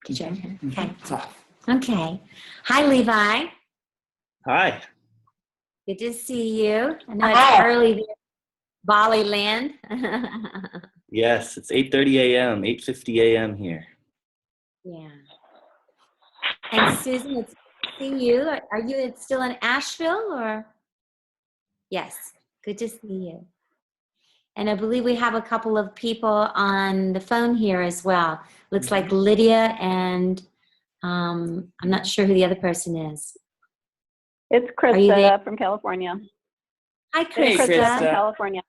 Did you? Okay. Okay. Hi, Levi. Hi. Good to see you. I know it's early there, Bali land. Yes, it's 8:30 a.m., 8:50 a.m. here. Yeah. And Susan, it's good to see you. Are you still in Asheville or? Yes. Good to see you. And I believe we have a couple of people on the phone here as well. Looks like Lydia and I'm not sure who the other person is. It's Krista from California. Hi, Krista. Hey, Krista from California.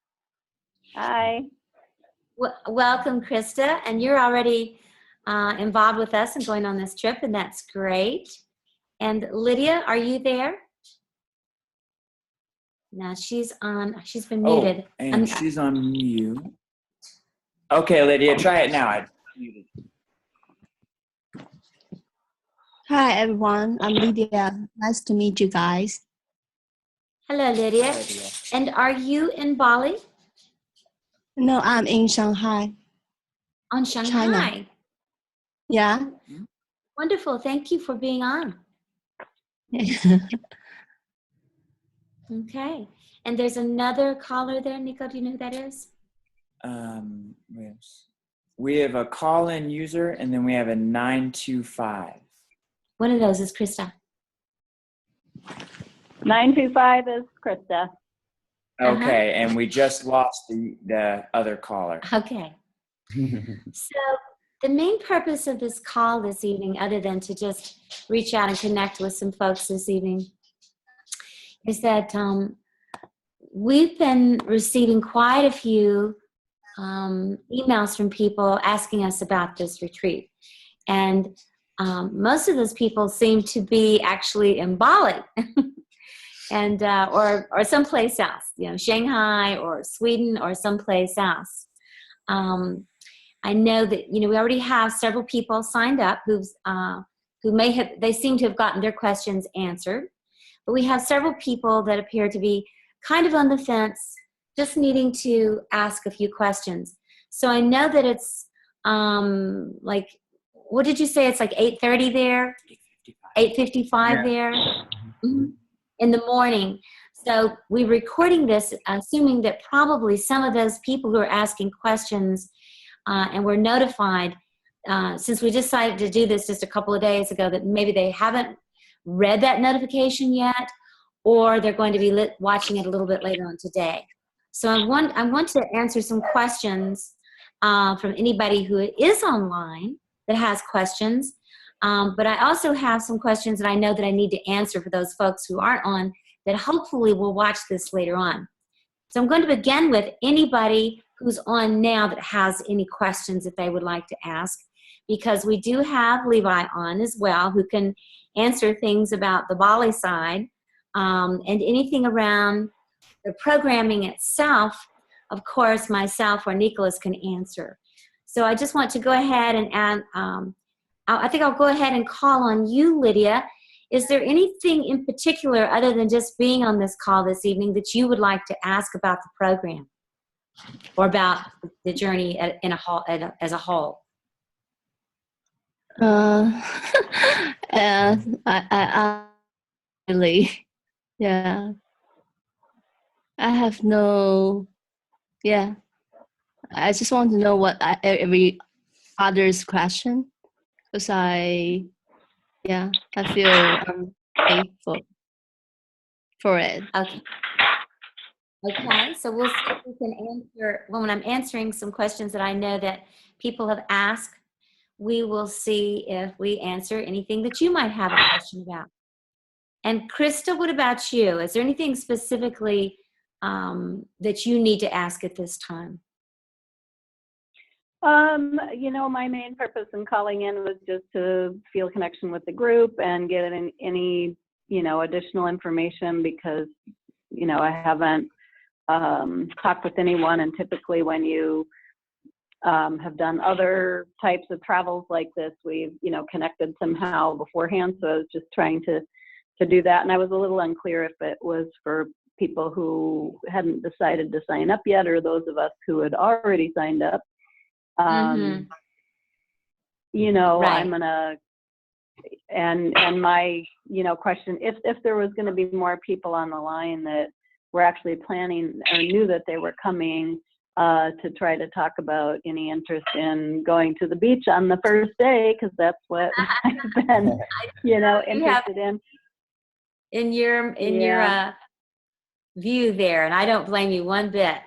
Hi. Welcome, Krista. And you're already involved with us and going on this trip, and that's great. And Lydia, are you there? No, she's been muted. And she's on mute. Okay, Lydia, try it now. I muted. Hi, everyone. I'm Lydia. Nice to meet you guys. Hello, Lydia. Hi, Lydia. And are you in Bali? No, I'm in Shanghai. On Shanghai. China. Yeah. Wonderful. Thank you for being on. Okay. And there's another caller there, Nico. Do you know who that is? We have a call-in user, and then we have a 925. One of those is Krista. 925 is Krista. Okay, and we just lost the other caller. Okay. So the main purpose of this call this evening, other than to just reach out and connect with some folks this evening, is that we've been receiving quite a few emails from people asking us about this retreat. And most of those people seem to be actually in Bali and or someplace else, you know, Shanghai or Sweden or someplace else. I know that, you know, we already have several people signed up who they seem to have gotten their questions answered. But we have several people that appear to be kind of on the fence, just needing to ask a few questions. So I know that it's like, what did you say? It's like 8:30 there? 8:55 there? In the morning. So we're recording this, assuming that probably some of those people who are asking questions and were notified, since we decided to do this just a couple of days ago, that maybe they haven't read that notification yet, or they're going to be watching it a little bit later on today. So I want to answer some questions from anybody who is online that has questions, but I also have some questions that I know that I need to answer for those folks who aren't on that hopefully will watch this later on. So I'm going to begin with anybody who's on now that has any questions that they would like to ask, because we do have Levi on as well, who can answer things about the Bali side and anything around the programming itself. Of course, myself or Nicholas can answer. So I just want to go ahead and add, I think I'll go ahead and call on you, Lydia. Is there anything in particular, other than just being on this call this evening, that you would like to ask about the program or about the journey as a whole? I really, yeah. I have no, yeah. I just want to know what every other's question, because I feel thankful for it. Okay. Okay, so we'll see if we can answer, when I'm answering some questions that I know that people have asked, we will see if we answer anything that you might have a question about. And Krista, what about you? Is there anything specifically that you need to ask at this time? You know, my main purpose in calling in was just to feel a connection with the group and get any, you know, additional information, because, you know, I haven't talked with anyone, and typically when you have done other types of travels like this, we've, you know, connected somehow beforehand. So I was just trying to do that. And I was a little unclear if it was for people who hadn't decided to sign up yet, or those of us who had already signed up. you know, Right. I'm gonna, and my, you know, question, if there was going to be more people on the line that were actually planning or knew that they were coming, to try to talk about any interest in going to the beach on the first day, because that's what I've been, you know, interested in your view there, and I don't blame you one bit.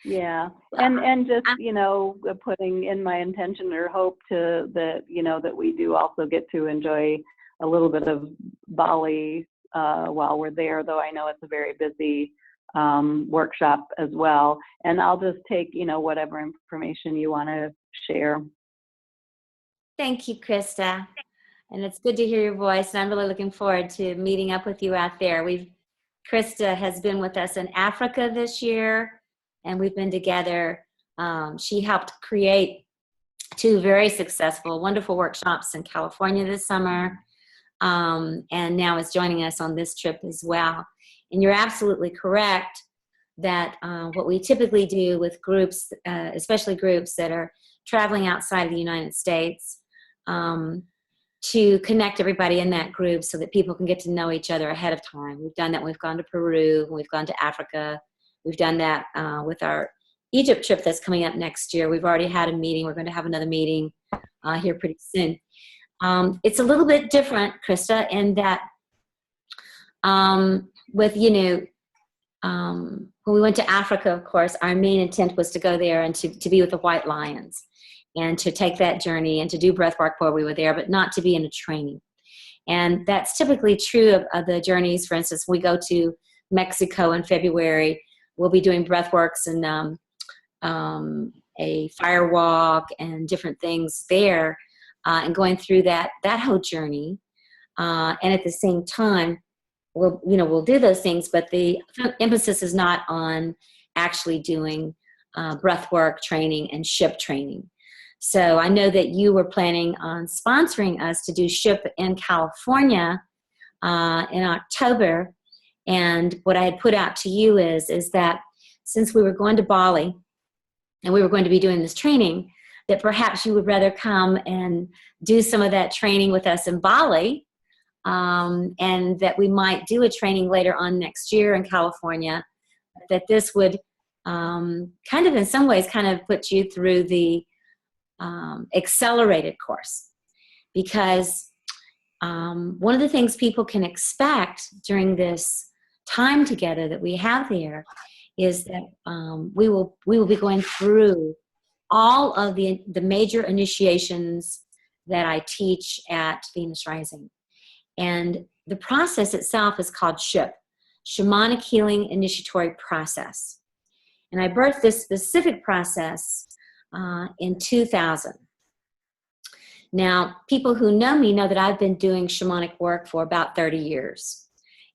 Yeah, and just, you know, putting in my intention or hope to that, you know, that we do also get to enjoy a little bit of Bali while we're there, though I know it's a very busy workshop as well. And I'll just take, you know, whatever information you want to share. Thank you, Krista. And it's good to hear your voice. And I'm really looking forward to meeting up with you out there. Krista has been with us in Africa this year, and we've been together. She helped create 2 very successful, wonderful workshops in California this summer, and now is joining us on this trip as well. And you're absolutely correct that what we typically do with groups, especially groups that are traveling outside of the United States, to connect everybody in that group so that people can get to know each other ahead of time. We've done that. We've gone to Peru. We've gone to Africa. We've done that with our Egypt trip that's coming up next year. We've already had a meeting. We're going to have another meeting here pretty soon. It's a little bit different, Krista, in that with, you know, when we went to Africa, of course, our main intent was to go there and to be with the white lions and to take that journey and to do breath work while we were there, but not to be in a training. And that's typically true of the journeys. For instance, we go to Mexico in February, we'll be doing breath works and a fire walk and different things there, and going through that whole journey. And at the same time, we'll do those things, but the emphasis is not on actually doing breath work training and S.H.I.P training. So I know that you were planning on sponsoring us to do S.H.I.P in California in October. And what I had put out to you is that since we were going to Bali and we were going to be doing this training, that perhaps you would rather come and do some of that training with us in Bali, and that we might do a training later on next year in California, that this would kind of in some ways kind of put you through the accelerated course, because one of the things people can expect during this time together that we have there is that we will be going through all of the major initiations that I teach at Venus Rising. And the process itself is called S.H.I.P, Shamanic Healing Initiatory Process. And I birthed this specific process in 2000. Now, people who know me know that I've been doing shamanic work for about 30 years.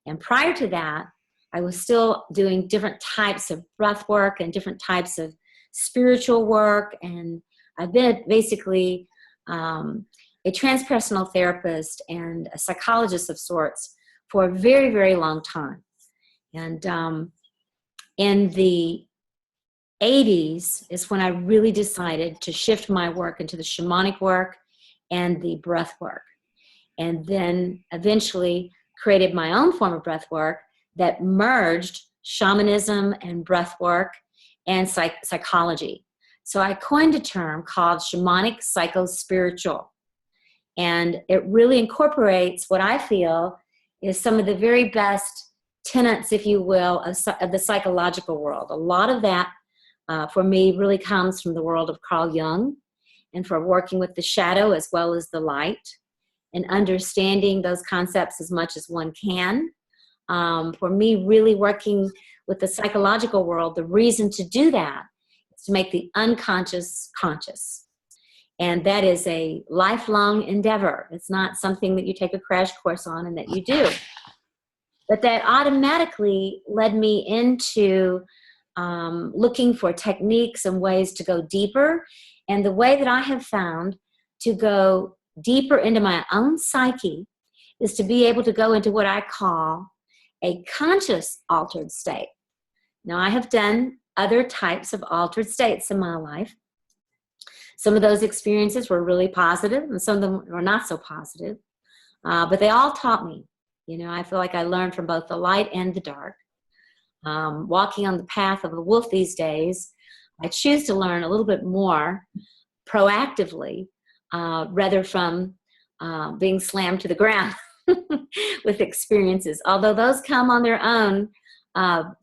And prior to that, I was still doing different types of breath work and different types of spiritual work. And I've been basically a transpersonal therapist and a psychologist of sorts for a very, very long time. And in the 80s is when I really decided to shift my work into the shamanic work and the breath work. And then eventually created my own form of breath work that merged shamanism and breath work and psychology. So I coined a term called shamanic psycho-spiritual. And it really incorporates what I feel is some of the very best tenets, if you will, of the psychological world. A lot of that for me really comes from the world of Carl Jung, and for working with the shadow as well as the light and understanding those concepts as much as one can. For me, really working with the psychological world, the reason to do that is to make the unconscious conscious. And that is a lifelong endeavor. It's not something that you take a crash course on and that you do. But that automatically led me into looking for techniques and ways to go deeper. And the way that I have found to go deeper into my own psyche is to be able to go into what I call a conscious altered state. Now, I have done other types of altered states in my life, Some of those experiences were really positive, and some of them were not so positive. But they all taught me. I feel like I learned from both the light and the dark. Walking on the path of the wolf these days, I choose to learn a little bit more proactively, rather from being slammed to the ground with experiences. Although those come on their own,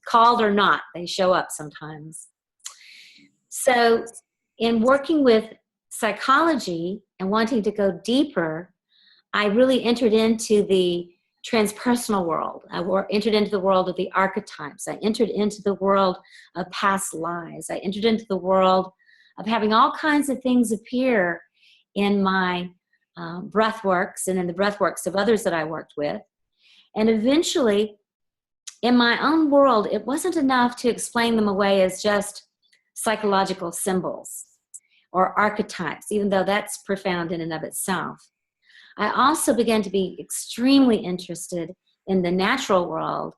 called or not, they show up sometimes. So in working with psychology and wanting to go deeper, I really entered into the transpersonal world. I entered into the world of the archetypes. I entered into the world of past lives. I entered into the world of having all kinds of things appear in my breath works and in the breath works of others that I worked with. And eventually, in my own world, it wasn't enough to explain them away as just psychological symbols or archetypes, even though that's profound in and of itself. I also began to be extremely interested in the natural world.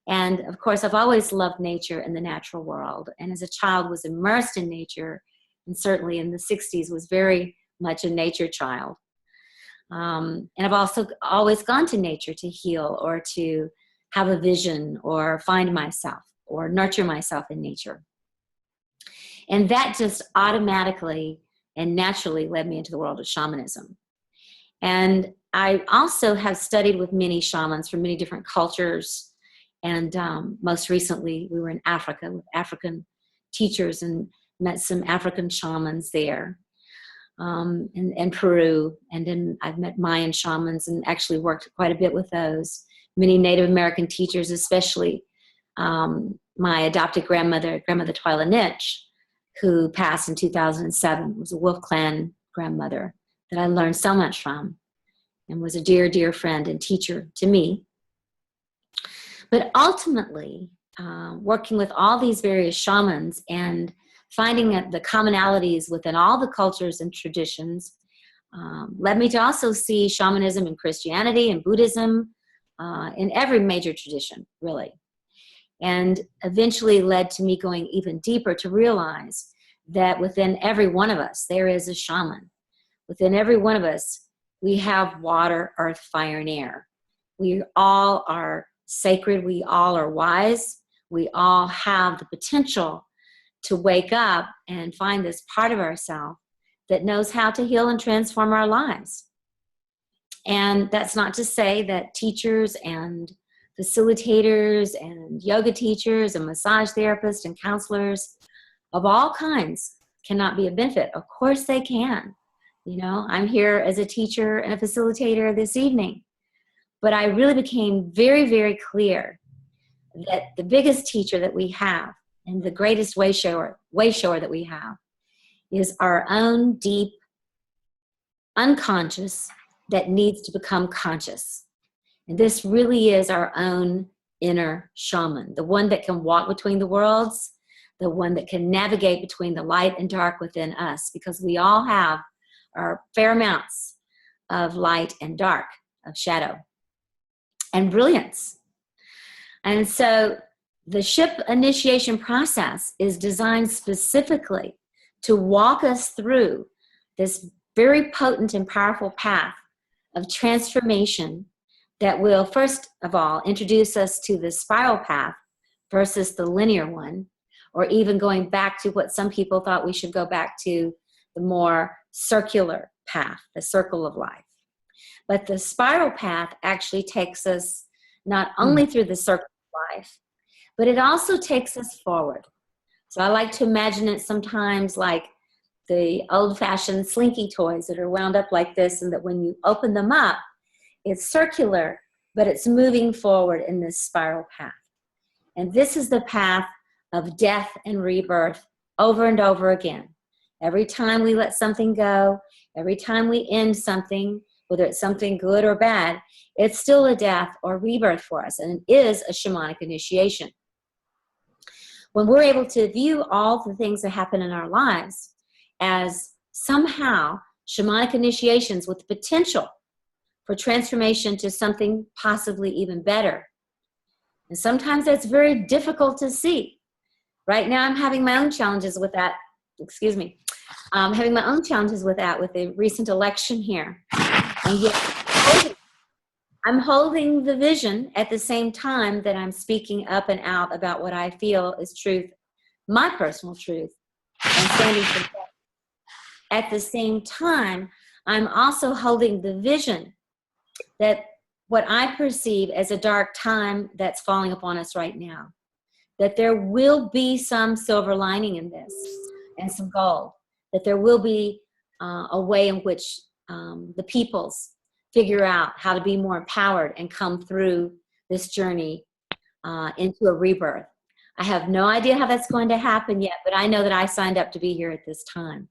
And of course, I've always loved nature and the natural world. And as a child was immersed in nature, and certainly in the 60s was very much a nature child. And I've also always gone to nature to heal or to have a vision or find myself or nurture myself in nature. And that just automatically and naturally led me into the world of shamanism. And I also have studied with many shamans from many different cultures. And most recently, we were in Africa with African teachers and met some African shamans there, in Peru. And then I've met Mayan shamans and actually worked quite a bit with those. Many Native American teachers, especially my adopted grandmother Twyla Nitch, who passed in 2007, was a Wolf Clan grandmother that I learned so much from and was a dear, dear friend and teacher to me. But ultimately, working with all these various shamans and finding the commonalities within all the cultures and traditions led me to also see shamanism in Christianity and Buddhism, in every major tradition, really. And eventually led to me going even deeper to realize that within every one of us, there is a shaman. Within every one of us, we have water, earth, fire, and air. We all are sacred. We all are wise. We all have the potential to wake up and find this part of ourselves that knows how to heal and transform our lives. And that's not to say that teachers and facilitators and yoga teachers and massage therapists and counselors of all kinds cannot be a benefit. Of course they can. I'm here as a teacher and a facilitator this evening. But I really became very, very clear that the biggest teacher that we have and the greatest way shower that we have is our own deep unconscious that needs to become conscious. And this really is our own inner shaman, the one that can walk between the worlds, the one that can navigate between the light and dark within us, because we all have our fair amounts of light and dark, of shadow and brilliance. And so the S.H.I.P initiation process is designed specifically to walk us through this very potent and powerful path of transformation that will, first of all, introduce us to the spiral path versus the linear one, or even going back to what some people thought we should go back to, the more circular path, the circle of life. But the spiral path actually takes us not only through the circle of life, but it also takes us forward. So I like to imagine it sometimes like the old-fashioned slinky toys that are wound up like this, and that when you open them up, it's circular, but it's moving forward in this spiral path. And this is the path of death and rebirth over and over again. Every time we let something go, every time we end something, whether it's something good or bad, it's still a death or rebirth for us, and it is a shamanic initiation. When we're able to view all the things that happen in our lives as somehow shamanic initiations with the potential for transformation to something possibly even better. And sometimes that's very difficult to see. Right now I'm having my own challenges with that, having my own challenges with that, with the recent election here. And yet, I'm holding the vision at the same time that I'm speaking up and out about what I feel is truth, my personal truth, and standing for that. At the same time, I'm also holding the vision that what I perceive as a dark time that's falling upon us right now, that there will be some silver lining in this and some gold, that there will be a way in which the peoples figure out how to be more empowered and come through this journey into a rebirth. I have no idea how that's going to happen yet, but I know that I signed up to be here at this time.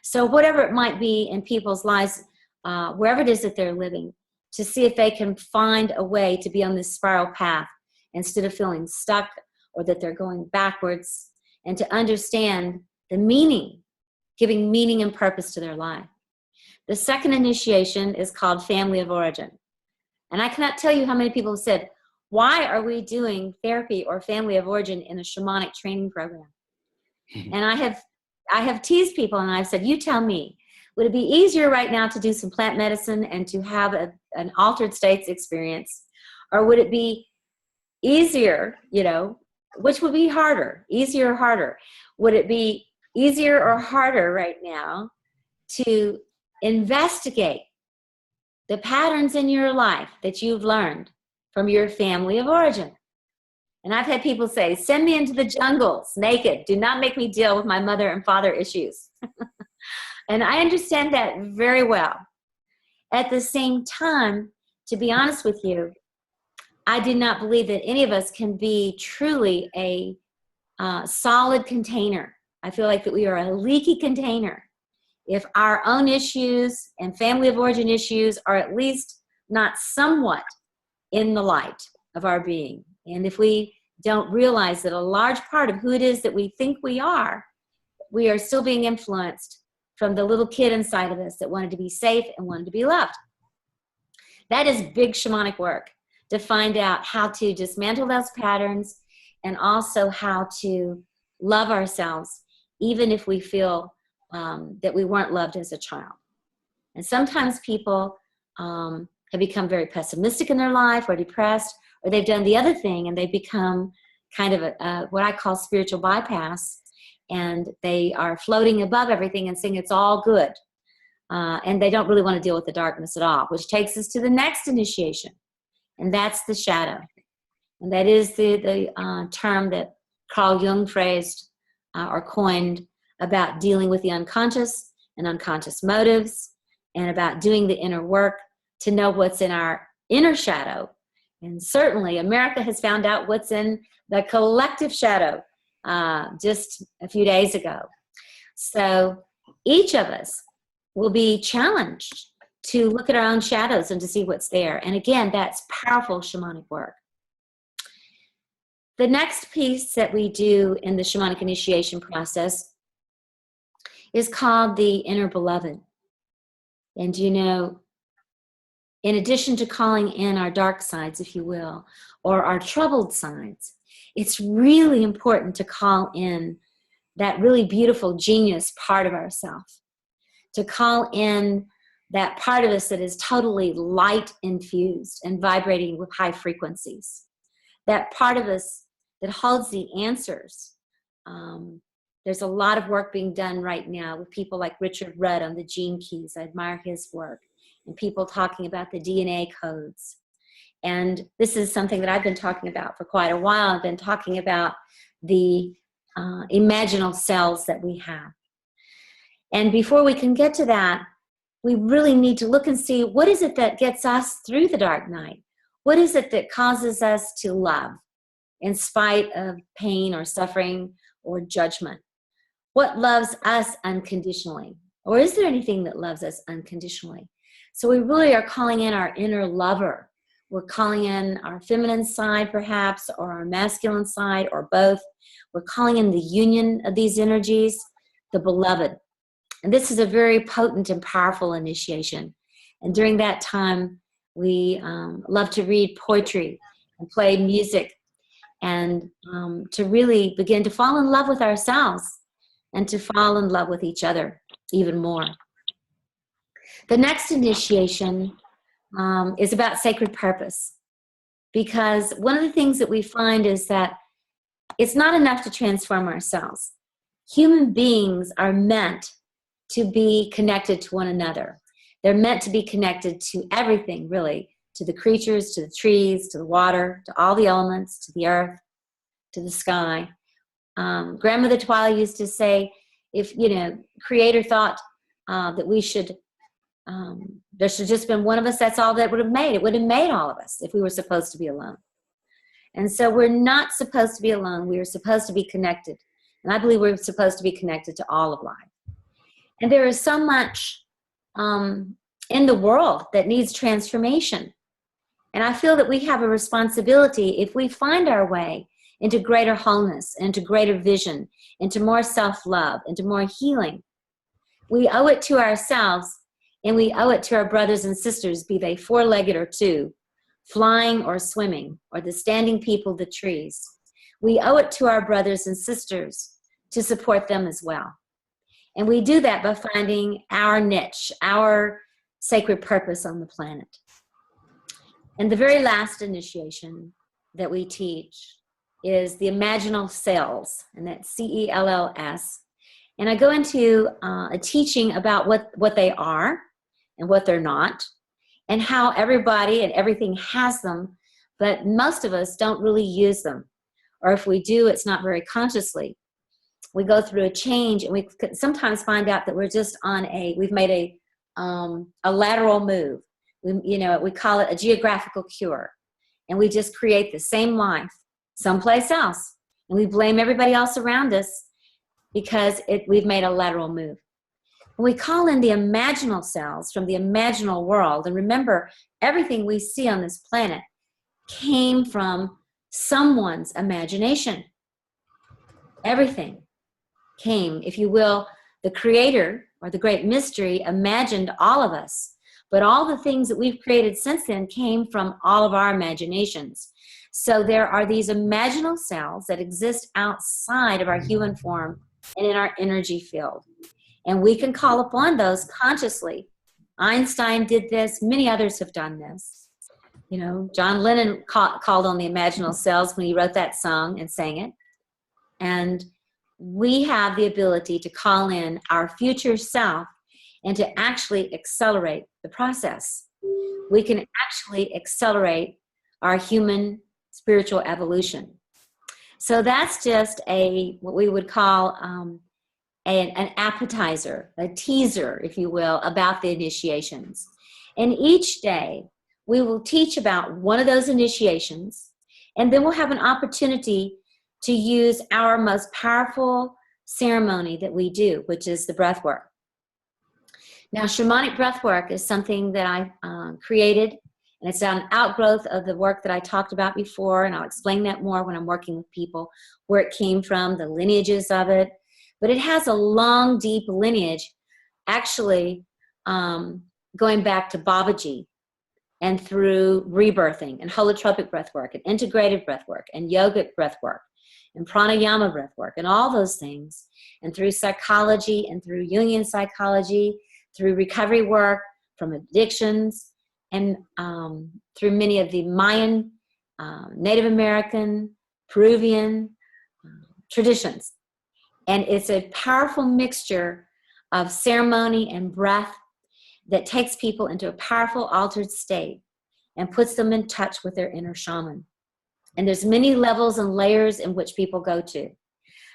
So whatever it might be in people's lives, wherever it is that they're living, to see if they can find a way to be on this spiral path instead of feeling stuck or that they're going backwards, and to understand the meaning, giving meaning and purpose to their life. The second initiation is called Family of Origin. And I cannot tell you how many people have said, why are we doing therapy or family of origin in a shamanic training program? And I have teased people and I've said, you tell me, would it be easier right now to do some plant medicine and to have an altered states experience? Or would it be easier, which would be harder, easier or harder? Would it be easier or harder right now to investigate the patterns in your life that you've learned from your family of origin? And I've had people say, send me into the jungles naked. Do not make me deal with my mother and father issues. And I understand that very well. At the same time, to be honest with you, I do not believe that any of us can be truly a solid container. I feel like that we are a leaky container if our own issues and family of origin issues are at least not somewhat in the light of our being. And if we don't realize that a large part of who it is that we think we are still being influenced from the little kid inside of us that wanted to be safe and wanted to be loved. That is big shamanic work, to find out how to dismantle those patterns and also how to love ourselves, even if we feel that we weren't loved as a child. And sometimes people have become very pessimistic in their life or depressed, or they've done the other thing and they've become kind of what I call spiritual bypass, and they are floating above everything and saying it's all good. And they don't really want to deal with the darkness at all, which takes us to the next initiation, and that's the shadow. And that is the term that Carl Jung phrased or coined about dealing with the unconscious and unconscious motives, and about doing the inner work to know what's in our inner shadow. And certainly America has found out what's in the collective shadow just a few days ago. So each of us will be challenged to look at our own shadows and to see what's there. And again, that's powerful shamanic work. The next piece that we do in the shamanic initiation process is called the inner beloved. And in addition to calling in our dark sides, if you will, or our troubled sides, it's really important to call in that really beautiful genius part of ourselves, to call in that part of us that is totally light infused and vibrating with high frequencies, that part of us that holds the answers. There's a lot of work being done right now with people like Richard Rudd on the gene keys. I admire his work. And people talking about the DNA codes. And this is something that I've been talking about for quite a while. I've been talking about the imaginal cells that we have. And before we can get to that, we really need to look and see, what is it that gets us through the dark night? What is it that causes us to love in spite of pain or suffering or judgment? What loves us unconditionally? Or is there anything that loves us unconditionally? So we really are calling in our inner lover. We're calling in our feminine side, perhaps, or our masculine side, or both. We're calling in the union of these energies, the beloved. And this is a very potent and powerful initiation. And during that time, we love to read poetry and play music, and to really begin to fall in love with ourselves and to fall in love with each other even more. The next initiation is about sacred purpose, because one of the things that we find is that it's not enough to transform ourselves. Human beings are meant to be connected to one another. They're meant to be connected to everything, really, to the creatures, to the trees, to the water, to all the elements, to the earth, to the sky. Grandmother Twila used to say, if, Creator thought that we should, there should just been one of us, that's all that would have made. It would have made all of us if we were supposed to be alone. And so we're not supposed to be alone. We are supposed to be connected. And I believe we're supposed to be connected to all of life. And there is so much in the world that needs transformation. And I feel that we have a responsibility, if we find our way into greater wholeness, into greater vision, into more self-love, into more healing, we owe it to ourselves, and we owe it to our brothers and sisters, be they four-legged or two, flying or swimming, or the standing people, the trees. We owe it to our brothers and sisters to support them as well. And we do that by finding our niche, our sacred purpose on the planet. And the very last initiation that we teach is the imaginal cells, and that's CELLS. And I go into a teaching about what they are and what they're not, and how everybody and everything has them, but most of us don't really use them. Or if we do, it's not very consciously. We go through a change, and we sometimes find out that we're just we've made a lateral move. We call it a geographical cure. And we just create the same life someplace else. And we blame everybody else around us because we've made a lateral move. We call in the imaginal cells from the imaginal world. And remember, everything we see on this planet came from someone's imagination. Everything came, if you will, the Creator or the Great Mystery imagined all of us. But all the things that we've created since then came from all of our imaginations. So there are these imaginal cells that exist outside of our human form and in our energy field. And we can call upon those consciously. Einstein did this. Many others have done this. John Lennon called on the imaginal cells when he wrote that song and sang it. And we have the ability to call in our future self and to actually accelerate the process. We can actually accelerate our human spiritual evolution. So that's just what we would call an appetizer, a teaser, if you will, about the initiations. And each day we will teach about one of those initiations, and then we'll have an opportunity to use our most powerful ceremony that we do, which is the breath work. Now, shamanic breathwork is something that I created, and it's an outgrowth of the work that I talked about before, and I'll explain that more when I'm working with people, where it came from, the lineages of it. But it has a long, deep lineage, actually going back to Babaji, and through rebirthing, and holotropic breathwork, and integrated breathwork, and yogic breathwork, and pranayama breathwork, and all those things, and through psychology, and through Jungian psychology, through recovery work from addictions, and through many of the Mayan, Native American, Peruvian traditions. And it's a powerful mixture of ceremony and breath that takes people into a powerful altered state and puts them in touch with their inner shaman. And there's many levels and layers in which people go to.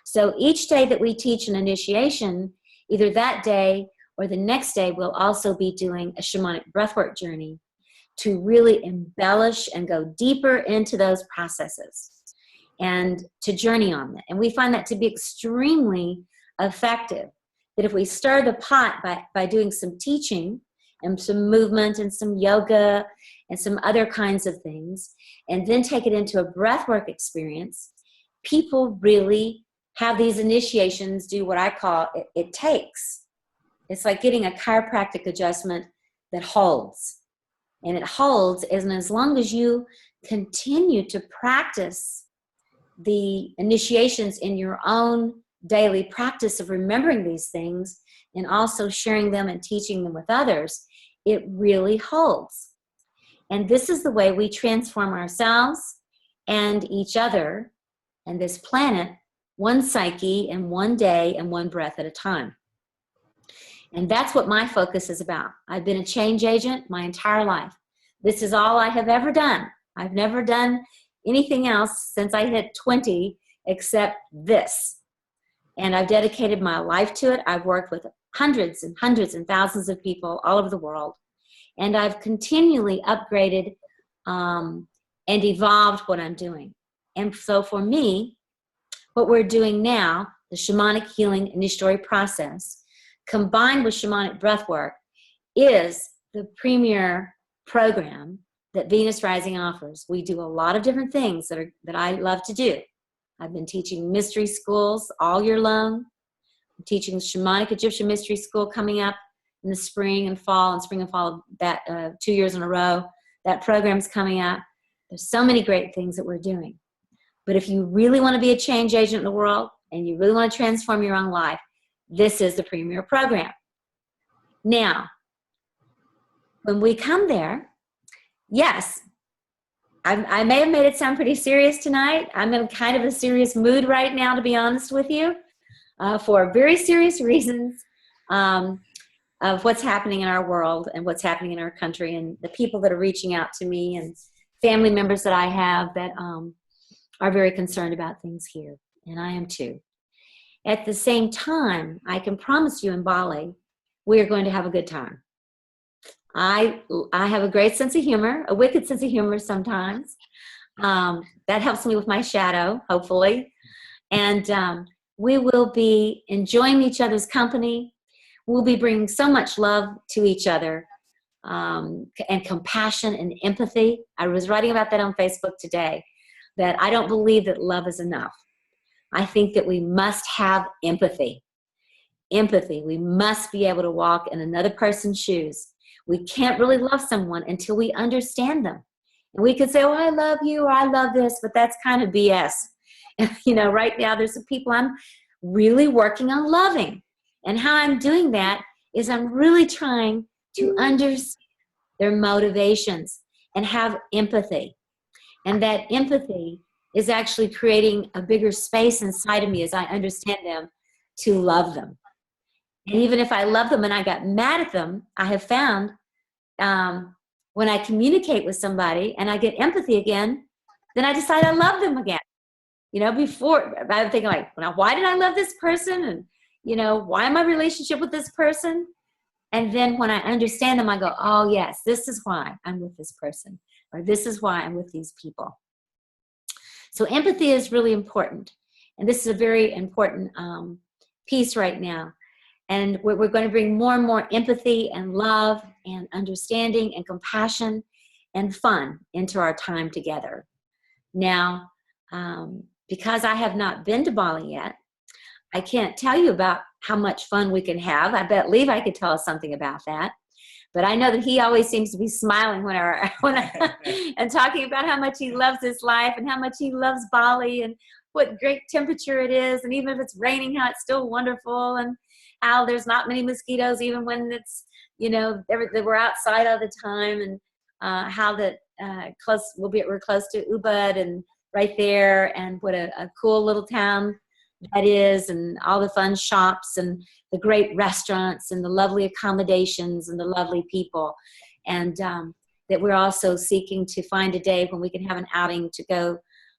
So each day that we teach an initiation, either that day or the next day, we'll also be doing a shamanic breathwork journey to really embellish and go deeper into those processes and to journey on that. And we find that to be extremely effective, that if we stir the pot by doing some teaching and some movement and some yoga and some other kinds of things, and then take it into a breathwork experience, people really have these initiations do what I call it takes. It's like getting a chiropractic adjustment that holds. And it holds, and as long as you continue to practice the initiations in your own daily practice of remembering these things and also sharing them and teaching them with others, it really holds. And this is the way we transform ourselves and each other and this planet, one psyche and one day and one breath at a time. And that's what my focus is about. I've been a change agent my entire life. This is all I have ever done. I've never done anything else since I hit 20 except this. And I've dedicated my life to it. I've worked with hundreds and hundreds and thousands of people all over the world. And I've continually upgraded and evolved what I'm doing. And so for me, what we're doing now, the Shamanic Healing Initiatory process, combined with Shamanic Breathwork, is the premier program that Venus Rising offers. We do a lot of different things that I love to do. I've been teaching mystery schools all year long. I'm teaching Shamanic Egyptian Mystery School coming up in the spring and fall, that 2 years in a row. That program's coming up. There's so many great things that we're doing. But if you really want to be a change agent in the world and you really want to transform your own life, this is the premier program. Now, when we come there, yes, I may have made it sound pretty serious tonight. I'm in kind of a serious mood right now, to be honest with you, for very serious reasons of what's happening in our world and what's happening in our country and the people that are reaching out to me and family members that I have that are very concerned about things here, and I am too. At the same time, I can promise you in Bali, we are going to have a good time. I have a great sense of humor, a wicked sense of humor sometimes. That helps me with my shadow, hopefully. And we will be enjoying each other's company. We'll be bringing so much love to each other and compassion and empathy. I was writing about that on Facebook today, that I don't believe that love is enough. I think that we must have empathy. Empathy. We must be able to walk in another person's shoes. We can't really love someone until we understand them. And we could say, oh, I love you, or I love this, but that's kind of BS. And, right now there's some people I'm really working on loving. And how I'm doing that is I'm really trying to understand their motivations and have empathy. And that empathy is actually creating a bigger space inside of me as I understand them to love them. And even if I love them and I got mad at them, I have found when I communicate with somebody and I get empathy again, then I decide I love them again. Before I would think like, now, why did I love this person? And, why am I in relationship with this person? And then when I understand them, I go, oh, yes, this is why I'm with this person, or this is why I'm with these people. So empathy is really important. And this is a very important piece right now. And we're going to bring more and more empathy and love and understanding and compassion and fun into our time together. Now, because I have not been to Bali yet, I can't tell you about how much fun we can have. I bet Levi could tell us something about that. But I know that he always seems to be smiling and talking about how much he loves his life and how much he loves Bali and what great temperature it is. And even if it's raining, how it's still wonderful, and how there's not many mosquitoes even when it's, we're outside all the time, and how that we're close to Ubud and right there, and what a cool little town that is, and all the fun shops and the great restaurants and the lovely accommodations and the lovely people. And that we're also seeking to find a day when we can have an outing to go.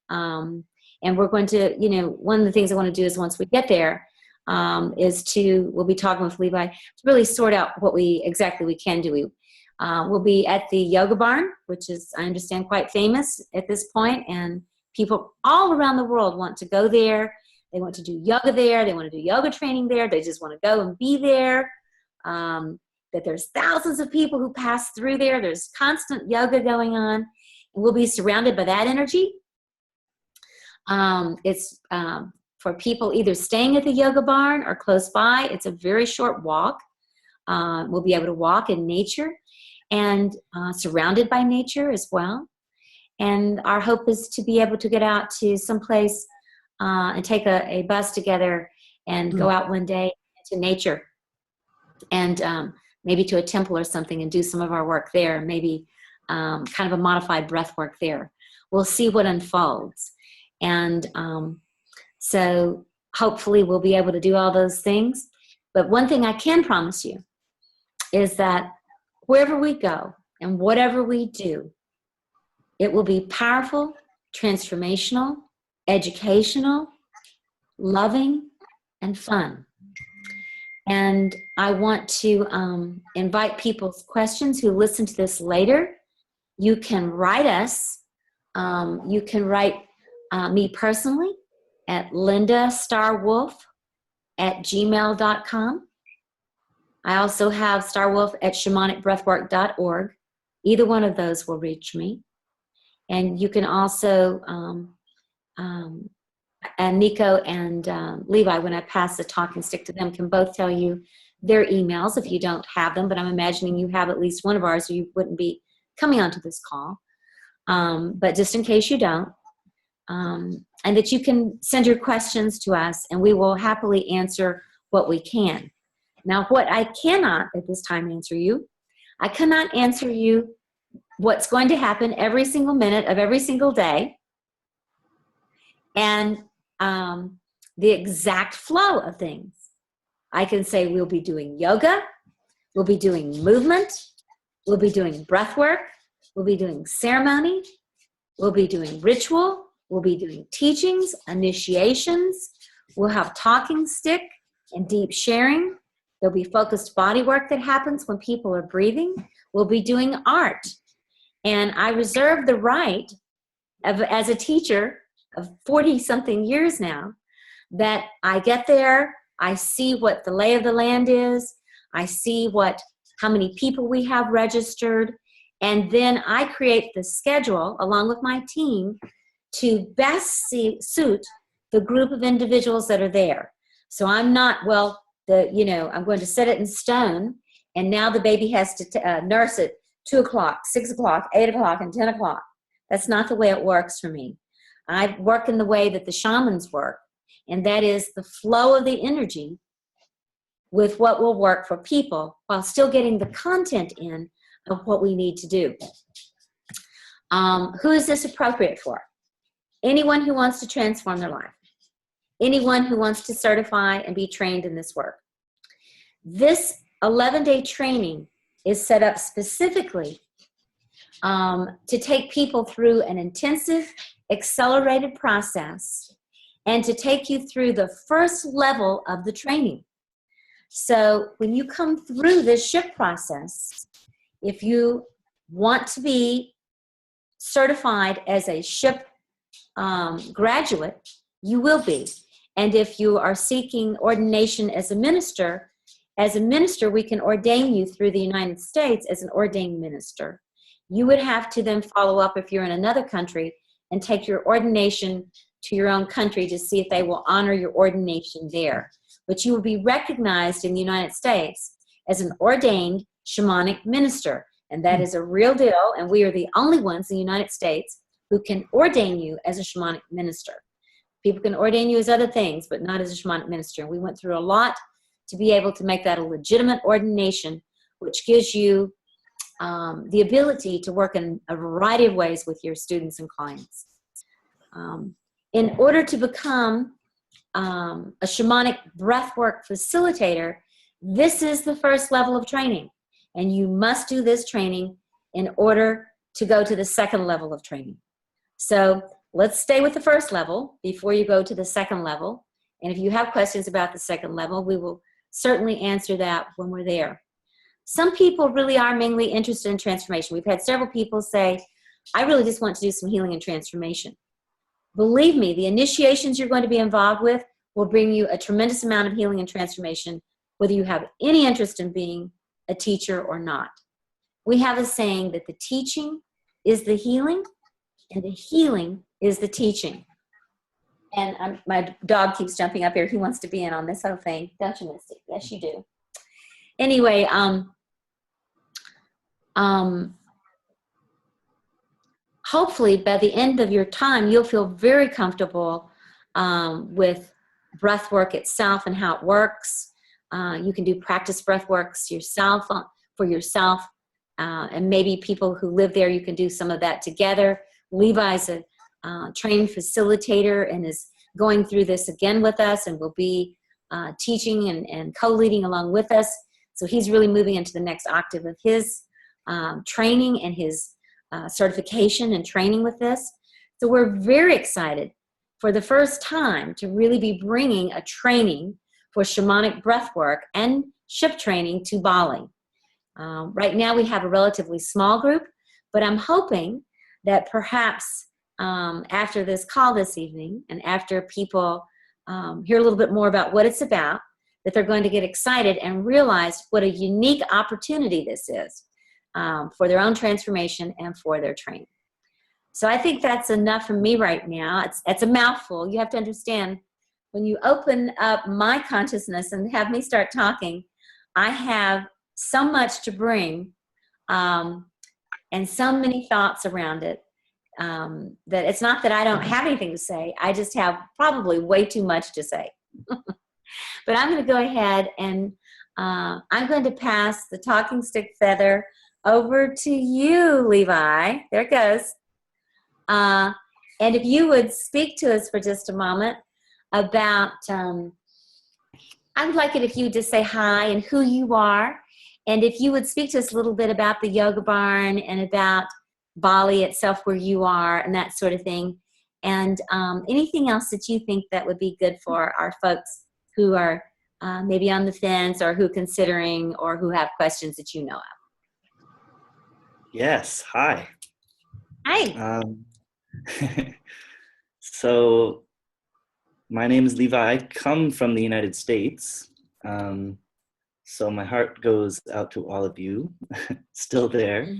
And we're going to, one of the things I want to do is once we get there, we'll be talking with Levi to really sort out what exactly we can do. We'll be at the Yoga Barn, which is, I understand, quite famous at this point, and people all around the world want to go there. They want to do yoga there. They want to do yoga training there. They just want to go and be there. That there's thousands of people who pass through there. There's constant yoga going on, and we'll be surrounded by that energy. It's for people either staying at the Yoga Barn or close by. It's a very short walk. We'll be able to walk in nature and surrounded by nature as well. And our hope is to be able to get out to someplace and take a bus together and go out one day into nature and maybe to a temple or something and do some of our work there, maybe kind of a modified breath work there. We'll see what unfolds. And so hopefully we'll be able to do all those things. But one thing I can promise you is that wherever we go and whatever we do, it will be powerful, transformational, educational, loving, and fun. And I want to invite people's questions who listen to this later. You can write us. You can write me personally at lindastarwolf@gmail.com. I also have starwolf@shamanicbreathwork.org. Either one of those will reach me. And you can also, and Nico and Levi, when I pass the talking stick to them, can both tell you their emails if you don't have them, but I'm imagining you have at least one of ours or you wouldn't be coming onto this call. But just in case you don't, and that you can send your questions to us and we will happily answer what we can. Now, what I cannot at this time answer you, I cannot answer you what's going to happen every single minute of every single day and the exact flow of things. I can say we'll be doing yoga, we'll be doing movement, we'll be doing breath work, we'll be doing ceremony, we'll be doing ritual, we'll be doing teachings, initiations, we'll have talking stick and deep sharing. There'll be focused body work that happens when people are breathing. We'll be doing art. And I reserve the right of, as a teacher of 40-something years now, that I get there, I see what the lay of the land is, I see how many people we have registered, and then I create the schedule along with my team to best suit the group of individuals that are there. So I'm not, I'm going to set it in stone, and now the baby has to nurse it 2 o'clock, 6 o'clock, 8 o'clock, and 10 o'clock. That's not the way it works for me. I work in the way that the shamans work, and that is the flow of the energy with what will work for people while still getting the content in of what we need to do. Who is this appropriate for? Anyone who wants to transform their life. Anyone who wants to certify and be trained in this work. This 11-day training is set up specifically to take people through an intensive, accelerated process and to take you through the first level of the training. So when you come through this S.H.I.P process, if you want to be certified as a S.H.I.P graduate, you will be. And if you are seeking ordination as a minister, we can ordain you through the United States as an ordained minister. You would have to then follow up if you're in another country and take your ordination to your own country to see if they will honor your ordination there. But you will be recognized in the United States as an ordained shamanic minister. And that is a real deal, and we are the only ones in the United States who can ordain you as a shamanic minister. People can ordain you as other things, but not as a shamanic minister. And we went through a lot to be able to make that a legitimate ordination, which gives you the ability to work in a variety of ways with your students and clients. In order to become a shamanic breathwork facilitator, this is the first level of training. And you must do this training in order to go to the second level of training. So let's stay with the first level before you go to the second level. And if you have questions about the second level, we will certainly answer that when we're there. Some people really are mainly interested in transformation. We've had several people say, I really just want to do some healing and transformation. Believe me, the initiations you're going to be involved with will bring you a tremendous amount of healing and transformation, whether you have any interest in being a teacher or not. We have a saying that the teaching is the healing, and the healing is the teaching. And my dog keeps jumping up here. He wants to be in on this whole thing. Don't you, Misty? Yes, you do. Anyway, hopefully by the end of your time, you'll feel very comfortable with breath work itself and how it works. You can do practice breath works yourself for yourself. And maybe people who live there, you can do some of that together. Levi's a trained facilitator and is going through this again with us and will be teaching and co-leading along with us. So he's really moving into the next octave of his training and his certification and training with this. So we're very excited for the first time to really be bringing a training for shamanic breathwork and S.H.I.P training to Bali. Right now we have a relatively small group, but I'm hoping that perhaps after this call this evening and after people hear a little bit more about what it's about, that they're going to get excited and realize what a unique opportunity this is for their own transformation and for their training. So I think that's enough for me right now. It's a mouthful. You have to understand, when you open up my consciousness and have me start talking, I have so much to bring and so many thoughts around it that it's not that I don't have anything to say. I just have probably way too much to say. But I'm going to go ahead and I'm going to pass the talking stick feather over to you, Levi. There it goes. And if you would speak to us for just a moment about, I would like it if you would just say hi and who you are. And if you would speak to us a little bit about the yoga barn and about Bali itself, where you are, and that sort of thing. And anything else that you think that would be good for our folks who are maybe on the fence or who are considering or who have questions that you know of. Yes, hi. Hi. So my name is Levi. I come from the United States. So my heart goes out to all of you, still there,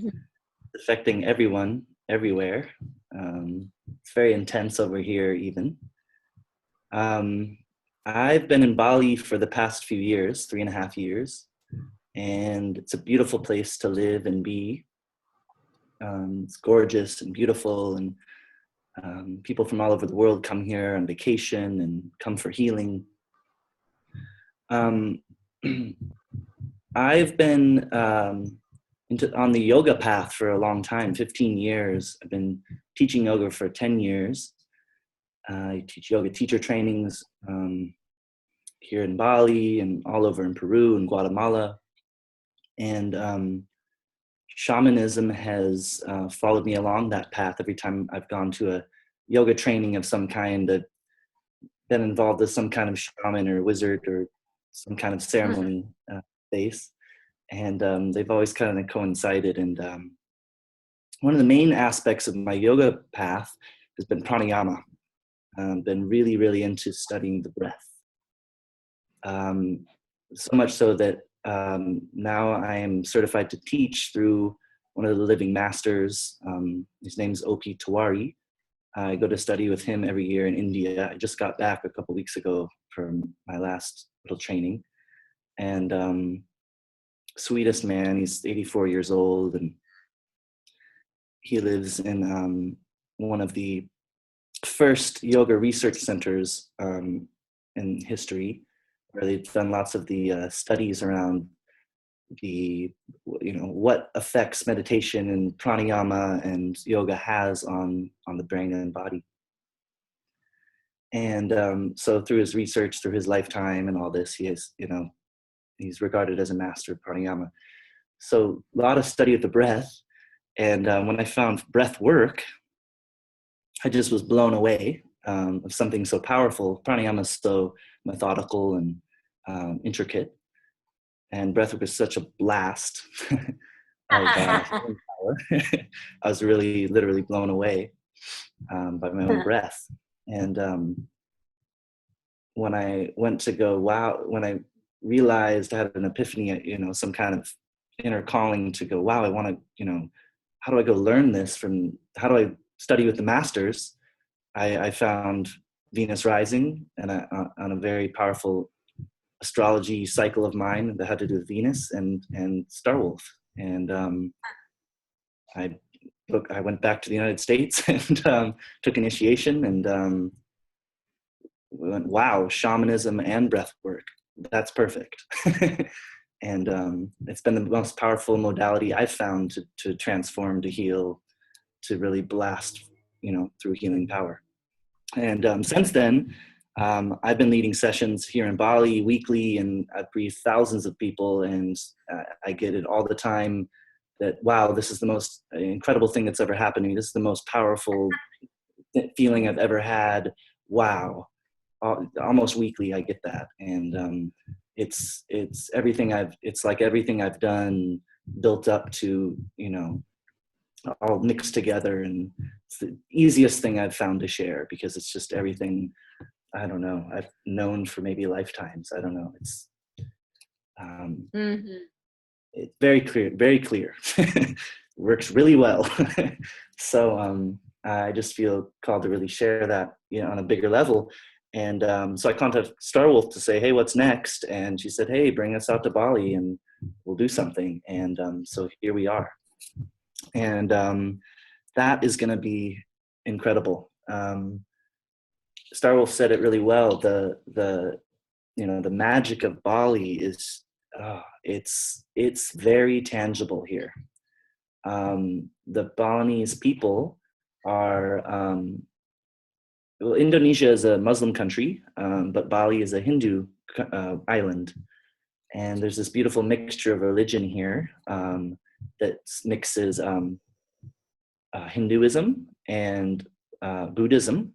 affecting everyone, everywhere. It's very intense over here even. I've been in Bali for the past few years, 3.5 years, and it's a beautiful place to live and be. It's gorgeous and beautiful, and people from all over the world come here on vacation and come for healing. I've been on the yoga path for a long time, 15 years. I've been teaching yoga for 10 years. I teach yoga teacher trainings here in Bali and all over in Peru and Guatemala. And shamanism has followed me along that path. Every time I've gone to a yoga training of some kind, I've been involved with some kind of shaman or wizard or some kind of ceremony base. And they've always kind of coincided. And one of the main aspects of my yoga path has been pranayama. Been really, really into studying the breath. So much so that now I am certified to teach through one of the living masters. His name's O.P. Tiwari. I go to study with him every year in India. I just got back a couple weeks ago from my last little training. And sweetest man, he's 84 years old, and he lives in one of the first yoga research centers in history, where they've done lots of the studies around what effects meditation and pranayama and yoga has on the brain and body. And so through his research, through his lifetime and all this, he is, he's regarded as a master of pranayama. So a lot of study of the breath. And when I found breath work, I just was blown away of something so powerful. Pranayama is so methodical and intricate. And breathwork is such a blast of power. I was really, literally blown away by my own breath. And when I went to go, when I realized, I had an epiphany, some kind of inner calling to go, wow, I want to, how do I go learn this how do I study with the masters? I found Venus rising and on a very powerful astrology cycle of mine that had to do with Venus and Star Wolf. And I went back to the United States and took initiation and we went, wow, shamanism and breath work. That's perfect. And it's been the most powerful modality I've found to transform, to heal, to really blast, through healing power. And since then, I've been leading sessions here in Bali weekly, and I've briefed thousands of people, and I get it all the time that, wow, this is the most incredible thing that's ever happened to me. This is the most powerful feeling I've ever had. Wow. Almost weekly I get that. And it's like everything I've done built up to, all mixed together, and it's the easiest thing I've found to share, because it's just everything, I don't know, I've known for maybe lifetimes. I don't know. It's it's very clear. Works really well. So I just feel called to really share that, on a bigger level. And so I contacted Star Wolf to say, hey, what's next? And she said, hey, bring us out to Bali and we'll do something. And so here we are. And that is going to be incredible. Star Wolf said it really well. The magic of Bali is it's very tangible here. The Balinese people are Indonesia is a Muslim country, but Bali is a Hindu island, and there's this beautiful mixture of religion here that mixes Hinduism and Buddhism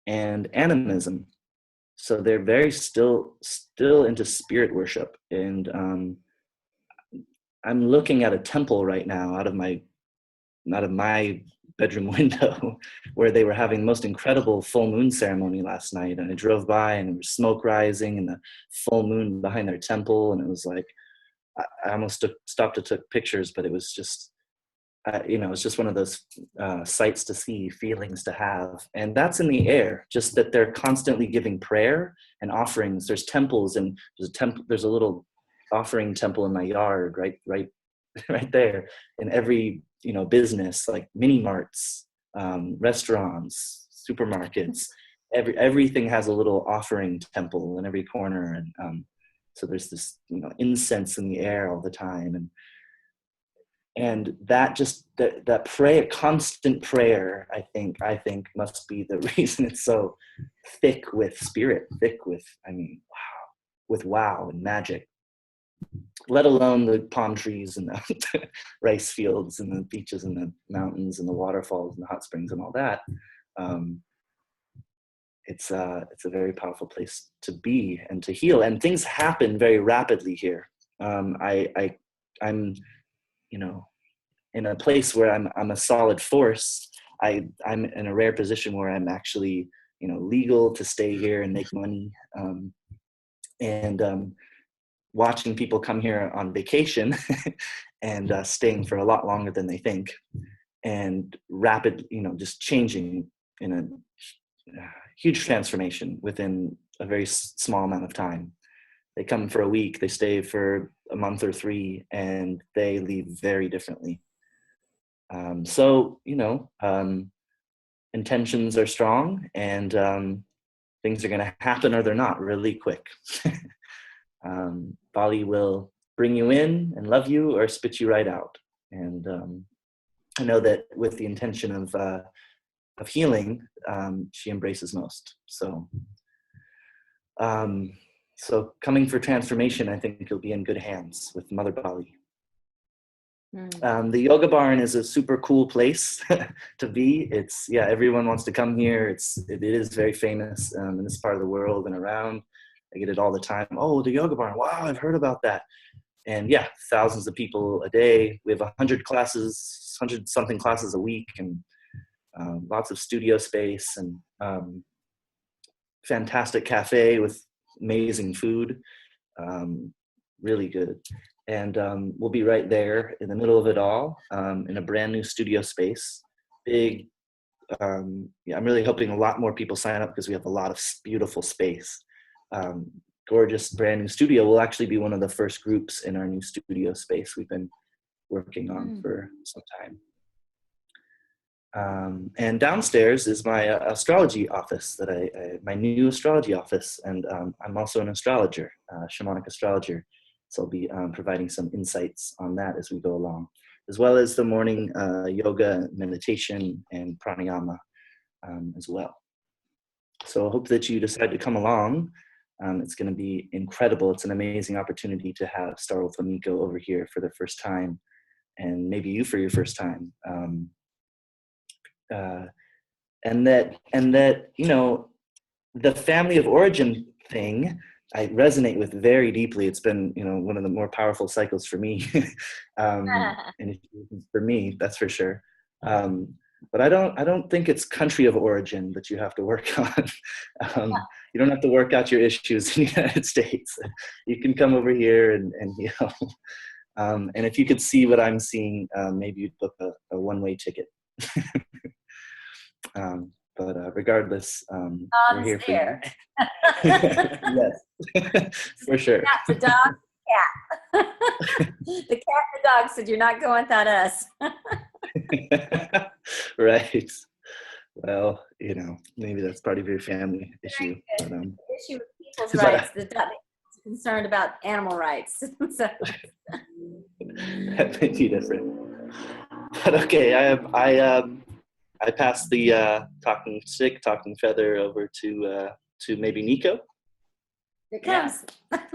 and animism. So they're very still into spirit worship. And I'm looking at a temple right now out of my bedroom window where they were having the most incredible full moon ceremony last night. And I drove by and there was smoke rising and the full moon behind their temple. And it was like, I almost stopped and took pictures, but it was just, it's just one of those sights to see, feelings to have. And that's in the air, just that they're constantly giving prayer and offerings. There's temples, and there's a little offering temple in my yard, right there. In every, business, like mini marts, restaurants, supermarkets, everything has a little offering temple in every corner. And so there's this, incense in the air all the time. And that just that prayer, constant prayer, I think must be the reason it's so thick with spirit, wow and magic. Let alone the palm trees and the rice fields and the beaches and the mountains and the waterfalls and the hot springs and all that. It's a very powerful place to be and to heal. And things happen very rapidly here. I'm in a place where I'm a solid force. I'm in a rare position where I'm actually, legal to stay here and make money. And watching people come here on vacation and staying for a lot longer than they think, and rapid, just changing in a huge transformation within a very small amount of time. They come for a week, they stay for a month or 3, and they leave very differently. So, intentions are strong, and things are going to happen or they're not really quick. Bali will bring you in and love you or spit you right out. And I know that with the intention of healing, she embraces most. So coming for transformation, I think you'll be in good hands with Mother Bali. The yoga barn is a super cool place to be. Everyone wants to come here. It is very famous in this part of the world and around. I get it all the time. Oh, the yoga barn. Wow, I've heard about that. And thousands of people a day. We have 100 something classes a week, and lots of studio space, and fantastic cafe with amazing food. Really good. And we'll be right there in the middle of it all, in a brand new studio space. Big. I'm really hoping a lot more people sign up because we have a lot of beautiful space. Gorgeous brand new studio. We'll actually be one of the first groups in our new studio space we've been working on for some time. And downstairs is my astrology office my new astrology office. And I'm also an astrologer, shamanic astrologer. So I'll be providing some insights on that as we go along, as well as the morning yoga, meditation, and pranayama as well. So I hope that you decide to come along. It's going to be incredible. It's an amazing opportunity to have Star Wolf and Nico over here for the first time, and maybe you for your first time. And that you know, the family of origin thing I resonate with very deeply. It's been, you know, one of the more powerful cycles for me, and for me, that's for sure. But I don't think it's country of origin that you have to work on. You don't have to work out your issues in the United States. You can come over here and you know, and if you could see what I'm seeing, maybe you'd book a one-way ticket. But regardless, we're here for you. Yes, for sure. The dog, cat. The cat and the dog said, "You're not going without us." Right. Well, you know, maybe that's part of your family issue. But, the issue with people's rights. The dog is concerned about animal rights. So. That may be different. But okay, I passed the talking stick, talking feather over to maybe Nico. Here it comes.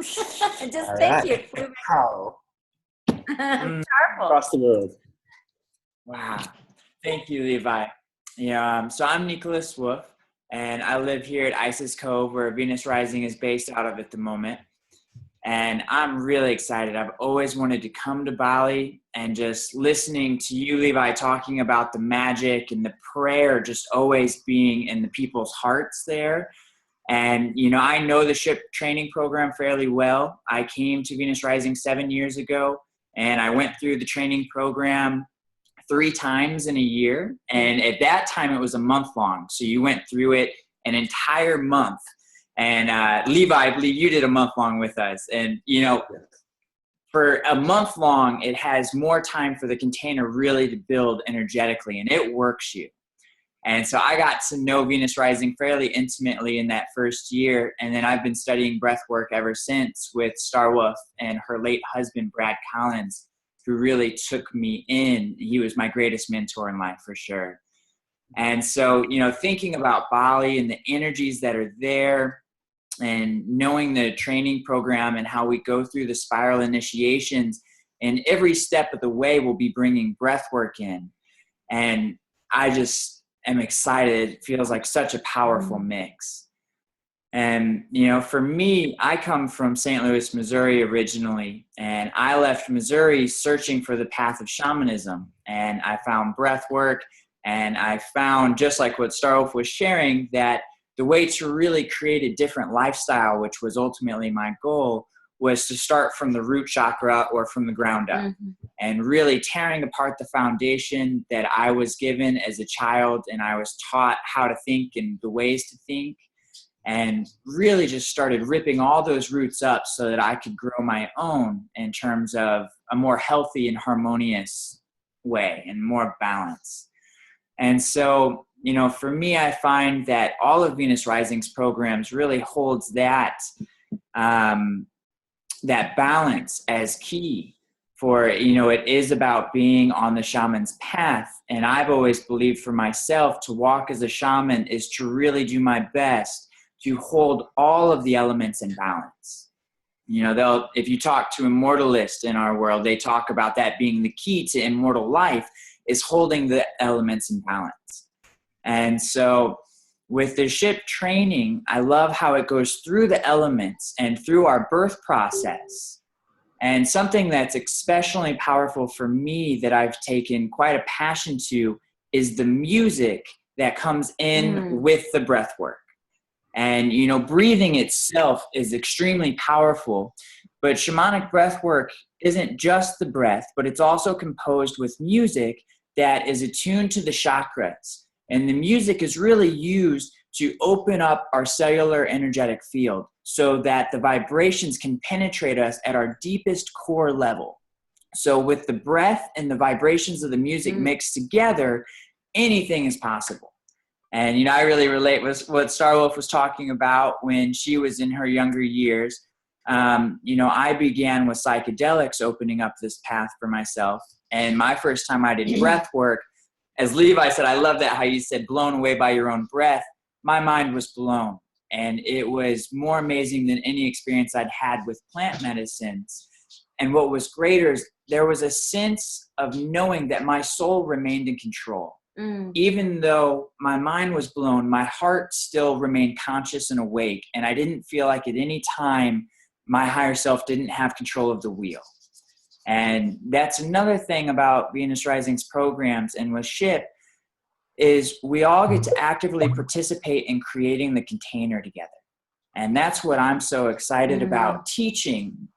Just All thank right. you. How? Powerful. Across the world. Wow. Thank you, Levi. Yeah, so I'm Nikόlaus Wolf, and I live here at Isis Cove, where Venus Rising is based out of at the moment. And I'm really excited. I've always wanted to come to Bali, and just listening to you, Levi, talking about the magic and the prayer just always being in the people's hearts there. And, you know, I know the S.H.I.P training program fairly well. I came to Venus Rising 7 years ago, and I went through the training program 3 times in a year. And at that time, it was a month long. So you went through it an entire month. And Levi, I believe you did a month long with us. And, you know, for a month long, it has more time for the container really to build energetically, and it works you. And so I got to know Venus Rising fairly intimately in that first year. And then I've been studying breath work ever since with Star Wolf and her late husband, Brad Collins, who really took me in. He was my greatest mentor in life for sure. And so, you know, thinking about Bali and the energies that are there, and knowing the training program and how we go through the spiral initiations, and every step of the way we'll be bringing breath work in. And I just am excited. It feels like such a powerful mix. And, you know, for me, I come from St. Louis, Missouri originally, and I left Missouri searching for the path of shamanism. And I found breath work, and I found, just like what Star Wolf was sharing, that the way to really create a different lifestyle, which was ultimately my goal, was to start from the root chakra or from the ground up, and really tearing apart the foundation that I was given as a child, and I was taught how to think and the ways to think, and really just started ripping all those roots up so that I could grow my own in terms of a more healthy and harmonious way and more balance. And so, you know, for me, I find that all of Venus Rising's programs really holds that that balance as key for, you know, it is about being on the shaman's path. And I've always believed for myself to walk as a shaman is to really do my best to hold all of the elements in balance. You know, if you talk to immortalists in our world, they talk about that being the key to immortal life, is holding the elements in balance. And so with the S.H.I.P training, I love how it goes through the elements and through our birth process. And something that's especially powerful for me that I've taken quite a passion to is the music that comes in with the breath work. And, you know, breathing itself is extremely powerful, but shamanic breath work isn't just the breath, but it's also composed with music that is attuned to the chakras. And the music is really used to open up our cellular energetic field so that the vibrations can penetrate us at our deepest core level. So with the breath and the vibrations of the music mixed together, anything is possible. And, you know, I really relate with what Star Wolf was talking about when she was in her younger years. You know, I began with psychedelics, opening up this path for myself. And my first time I did breath work, as Levi said, I love that how you said blown away by your own breath. My mind was blown. And it was more amazing than any experience I'd had with plant medicines. And what was greater is there was a sense of knowing that my soul remained in control. Even though my mind was blown, my heart still remained conscious and awake. And I didn't feel like at any time my higher self didn't have control of the wheel. And that's another thing about Venus Rising's programs and with S.H.I.P is we all get to actively participate in creating the container together. And that's what I'm so excited about teaching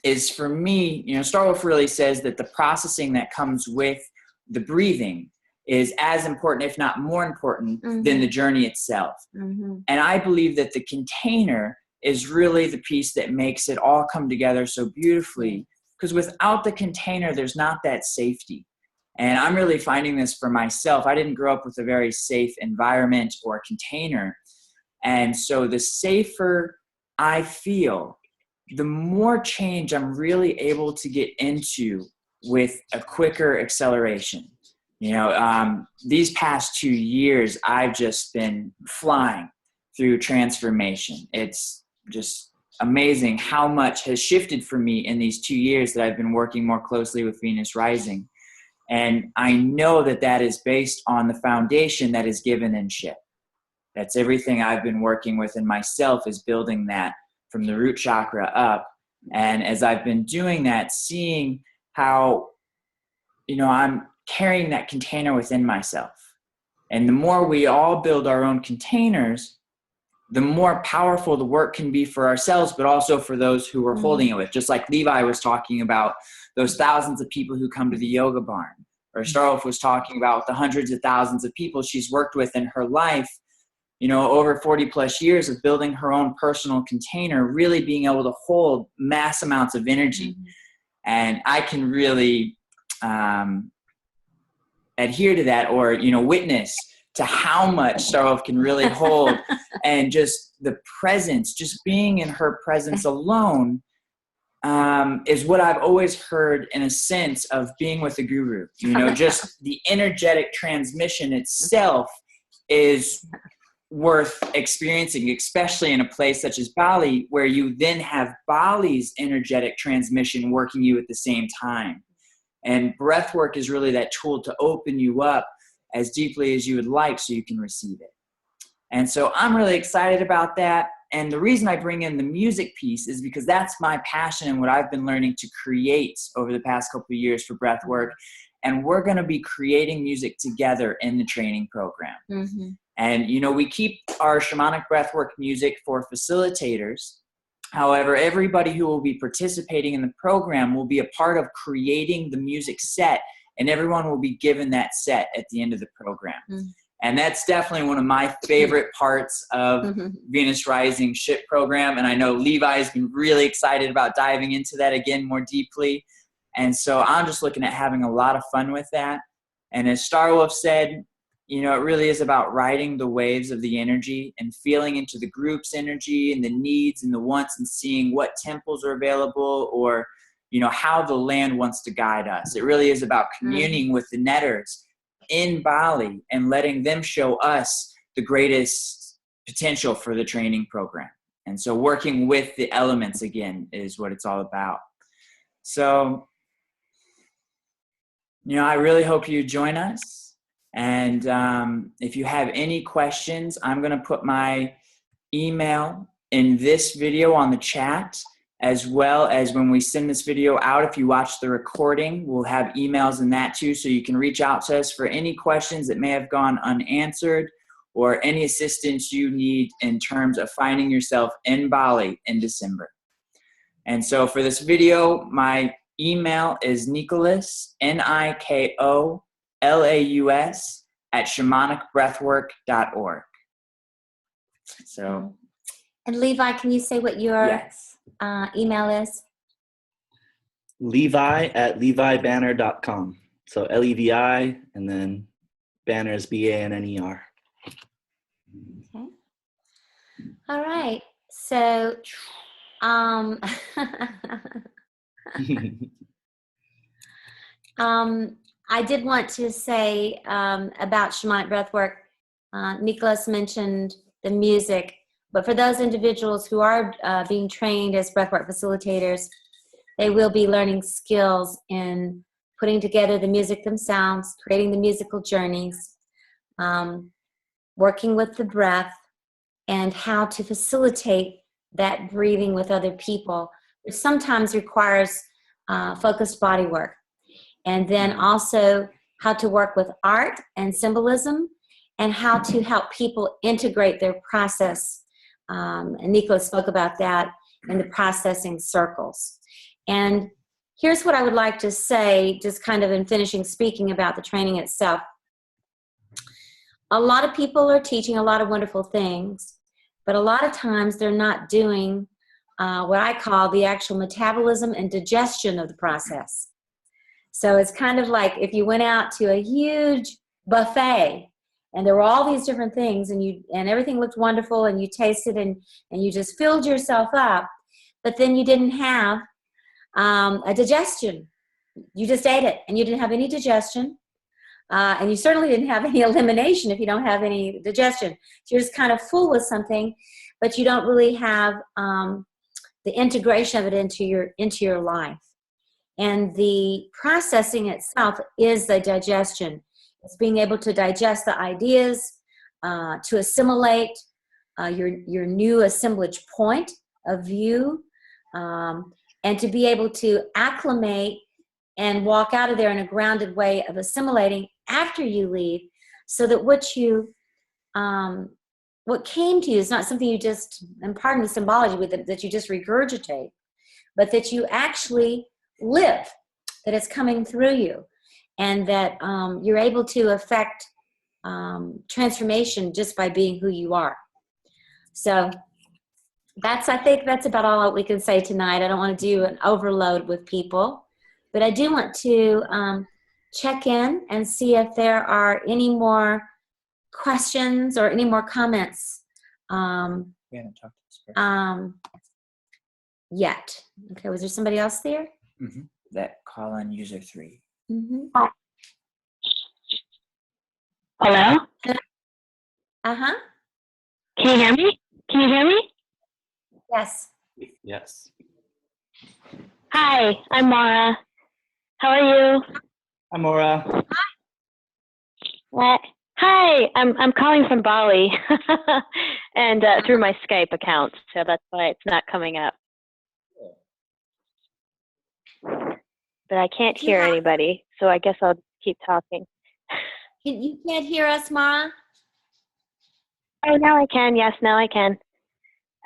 is for me, you know, Star Wolf really says that the processing that comes with the breathing is as important, if not more important, than the journey itself. And I believe that the container is really the piece that makes it all come together so beautifully, because without the container, there's not that safety. And I'm really finding this for myself. I didn't grow up with a very safe environment or container. And so the safer I feel, the more change I'm really able to get into with a quicker acceleration. You know, these past 2 years, I've just been flying through transformation. It's just amazing how much has shifted for me in these 2 years that I've been working more closely with Venus Rising. And I know that that is based on the foundation that is given in S.H.I.P. That's everything I've been working with in myself is building that from the root chakra up. And as I've been doing that, seeing how, you know, I'm carrying that container within myself. And the more we all build our own containers, the more powerful the work can be for ourselves, but also for those who we're holding it with. Just like Levi was talking about those thousands of people who come to the yoga barn, or Star Wolf was talking about the hundreds of thousands of people she's worked with in her life, you know, over 40 plus years of building her own personal container, really being able to hold mass amounts of energy. And I can really adhere to that, or, you know, witness to how much Star Wolf can really hold. And just the presence, just being in her presence alone is what I've always heard in a sense of being with a guru. You know, just the energetic transmission itself is worth experiencing, especially in a place such as Bali, where you then have Bali's energetic transmission working you at the same time. And breath work is really that tool to open you up as deeply as you would like so you can receive it. And so I'm really excited about that. And the reason I bring in the music piece is because that's my passion and what I've been learning to create over the past couple of years for breath work. And we're going to be creating music together in the training program. And, you know, we keep our shamanic breathwork music for facilitators. However, everybody who will be participating in the program will be a part of creating the music set, and everyone will be given that set at the end of the program. And that's definitely one of my favorite parts of Venus Rising S.H.I.P program. And I know Levi has been really excited about diving into that again more deeply. And so I'm just looking at having a lot of fun with that. And as Star Wolf said, you know, it really is about riding the waves of the energy and feeling into the group's energy and the needs and the wants and seeing what temples are available, or, you know, how the land wants to guide us. It really is about communing with the netters in Bali and letting them show us the greatest potential for the training program. And so working with the elements again is what it's all about. So, you know, I really hope you join us. And if you have any questions, I'm going to put my email in this video on the chat, as well as when we send this video out. If you watch the recording, we'll have emails in that too, so you can reach out to us for any questions that may have gone unanswered, or any assistance you need in terms of finding yourself in Bali in December. And so for this video, my email is Nikolaus, Nikolaus, at shamanicbreathwork.org. So, And Levi, can you say what your email is? Levi at levibanner.com. So Levi and then Banner is B-A-N-N-E-R. Okay. All right. So, I did want to say about shamanic breathwork. Nikólaus mentioned the music, but for those individuals who are being trained as breathwork facilitators, they will be learning skills in putting together the music themselves, creating the musical journeys, working with the breath, and how to facilitate that breathing with other people, which sometimes requires focused body work. And then also how to work with art and symbolism, and how to help people integrate their process. And Nikólaus spoke about that in the processing circles. And here's what I would like to say, just kind of in finishing speaking about the training itself. A lot of people are teaching a lot of wonderful things, but a lot of times they're not doing what I call the actual metabolism and digestion of the process. So it's kind of like if you went out to a huge buffet and there were all these different things and everything looked wonderful and you tasted and you just filled yourself up, but then you didn't have a digestion. You just ate it and you didn't have any digestion. And you certainly didn't have any elimination if you don't have any digestion. So you're just kind of full with something, but you don't really have the integration of it into your life. And the processing itself is the digestion. It's being able to digest the ideas, to assimilate your new assemblage point of view, and to be able to acclimate and walk out of there in a grounded way of assimilating after you leave, so that what came to you is not something you just, and pardon the symbology with it, that you just regurgitate, but that you actually live, that it's coming through you, and that you're able to affect transformation just by being who you are. So I think that's about all we can say tonight. I don't want to do an overload with people, but I do want to check in and see if there are any more questions or any more comments We haven't talked to this person. yet. Okay, was there somebody else there? Mm-hmm. That call on user 3. Mm-hmm. Hello? Uh-huh. Can you hear me? Can you hear me? Yes. Yes. Hi, I'm Mara. How are you? Hi, Maura. Hi, I'm calling from Bali and through my Skype account, so that's why it's not coming up. But I can't hear anybody, so I guess I'll keep talking. You can't hear us, Mara? Oh, now I can. Yes, now I can.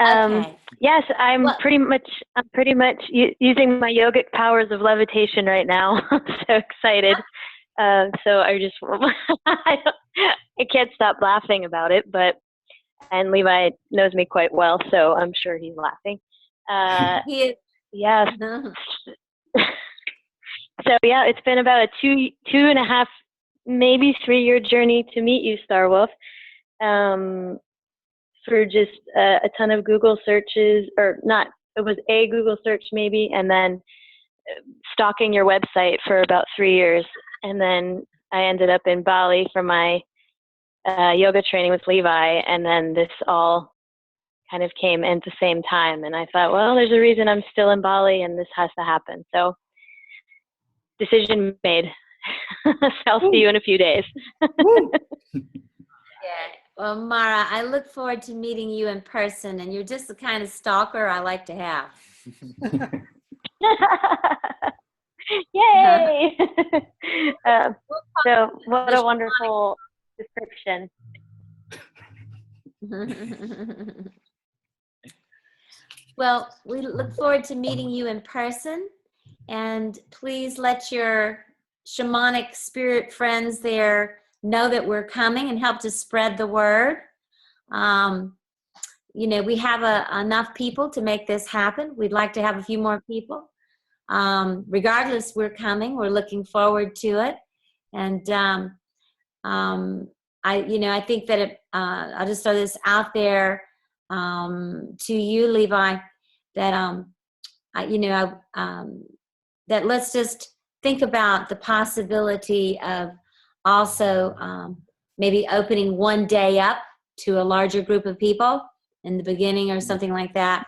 Okay. Yes, I'm pretty much using my yogic powers of levitation right now. I'm so excited. So I just I can't stop laughing about it. And Levi knows me quite well, so I'm sure he's laughing. He is. Yes. So yeah, it's been about a 2.5, maybe 3-year journey to meet you, Star Wolf. For just a ton of Google searches, or not, it was a Google search maybe, and then stalking your website for about 3 years. And then I ended up in Bali for my yoga training with Levi, and then this all kind of came in at the same time. And I thought, well, there's a reason I'm still in Bali, and this has to happen. So decision made. So I'll see you in a few days. Yeah. Well, Mara, I look forward to meeting you in person, and you're just the kind of stalker I like to have. Yay! So what a wonderful description. Well, we look forward to meeting you in person, and please let your shamanic spirit friends there know that we're coming and help to spread the word. You know, we have enough people to make this happen. We'd like to have a few more people. Regardless, we're coming. We're looking forward to it. And I think that I'll just throw this out there to you, Levi, that that let's just think about the possibility of also maybe opening one day up to a larger group of people in the beginning or something like that,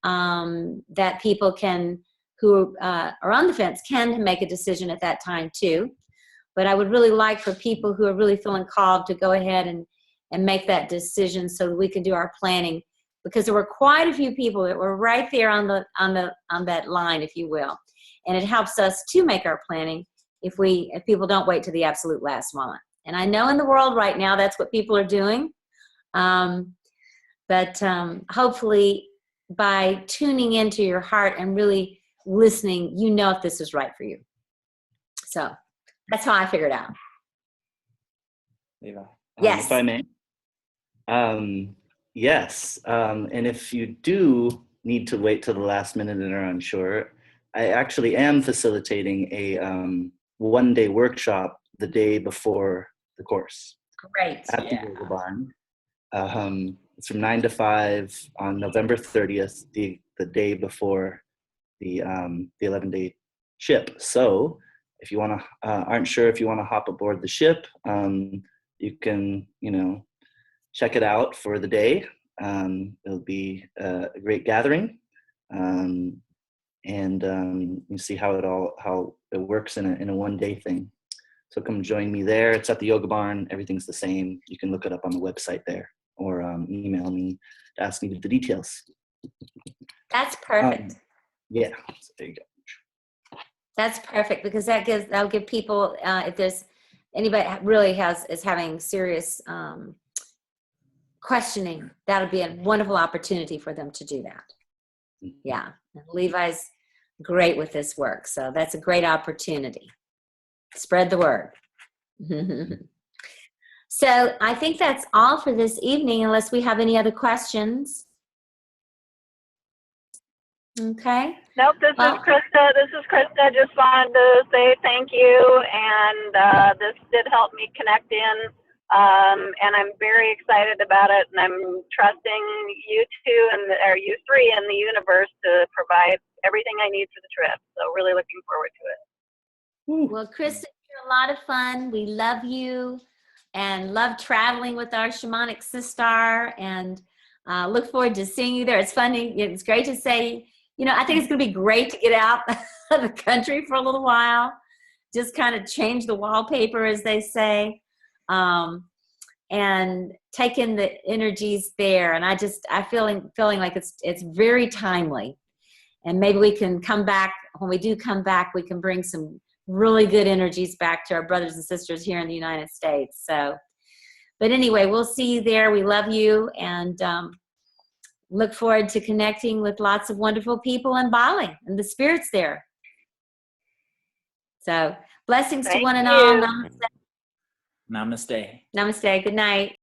that people who are on the fence can make a decision at that time too. But I would really like for people who are really feeling called to go ahead and make that decision so that we can do our planning, because there were quite a few people that were right there on that line, if you will. And it helps us to make our planning if people don't wait to the absolute last moment. And I know in the world right now that's what people are doing. But hopefully by tuning into your heart and really listening, you know if this is right for you. So that's how I figured out. Levi. Yes. If I may. Yes. And if you do need to wait till the last minute and are unsure, I actually am facilitating a one-day workshop the day before the course. Great. At the Yoga Barn. It's from 9 to 5 on November 30th, the day before the 11-day ship. So if you aren't sure if you want to hop aboard the ship, you can, check it out for the day. It'll be a great gathering. And you see how it works in a one-day thing. So come join me there. It's at the Yoga Barn. Everything's the same. You can look it up on the website there, or email me to ask me the details. That's perfect. Yeah, so there you go. That's perfect, because that'll give people, if there's anybody really is having serious questioning, that'll be a wonderful opportunity for them to do that. Yeah, and Levi's great with this work, so that's a great opportunity. Spread the word. So I think that's all for this evening, unless we have any other questions. Okay. Nope, this is Krista. I just wanted to say thank you, and this did help me connect in, and I'm very excited about it, and I'm trusting you two or you three in the universe to provide everything I need for the trip. So really looking forward to it. Well, Krista, you're a lot of fun. We love you and love traveling with our Shamanic Sister, and look forward to seeing you there. It's funny. It's great to say, I think it's going to be great to get out of the country for a little while, just kind of change the wallpaper, as they say, and take in the energies there. And I feeling like it's very timely, and maybe we can come back. When we do come back, we can bring some really good energies back to our brothers and sisters here in the United States. So, but anyway, we'll see you there. We love you, and look forward to connecting with lots of wonderful people in Bali and the spirits there. So blessings to one and all. Namaste. Namaste. Namaste. Good night.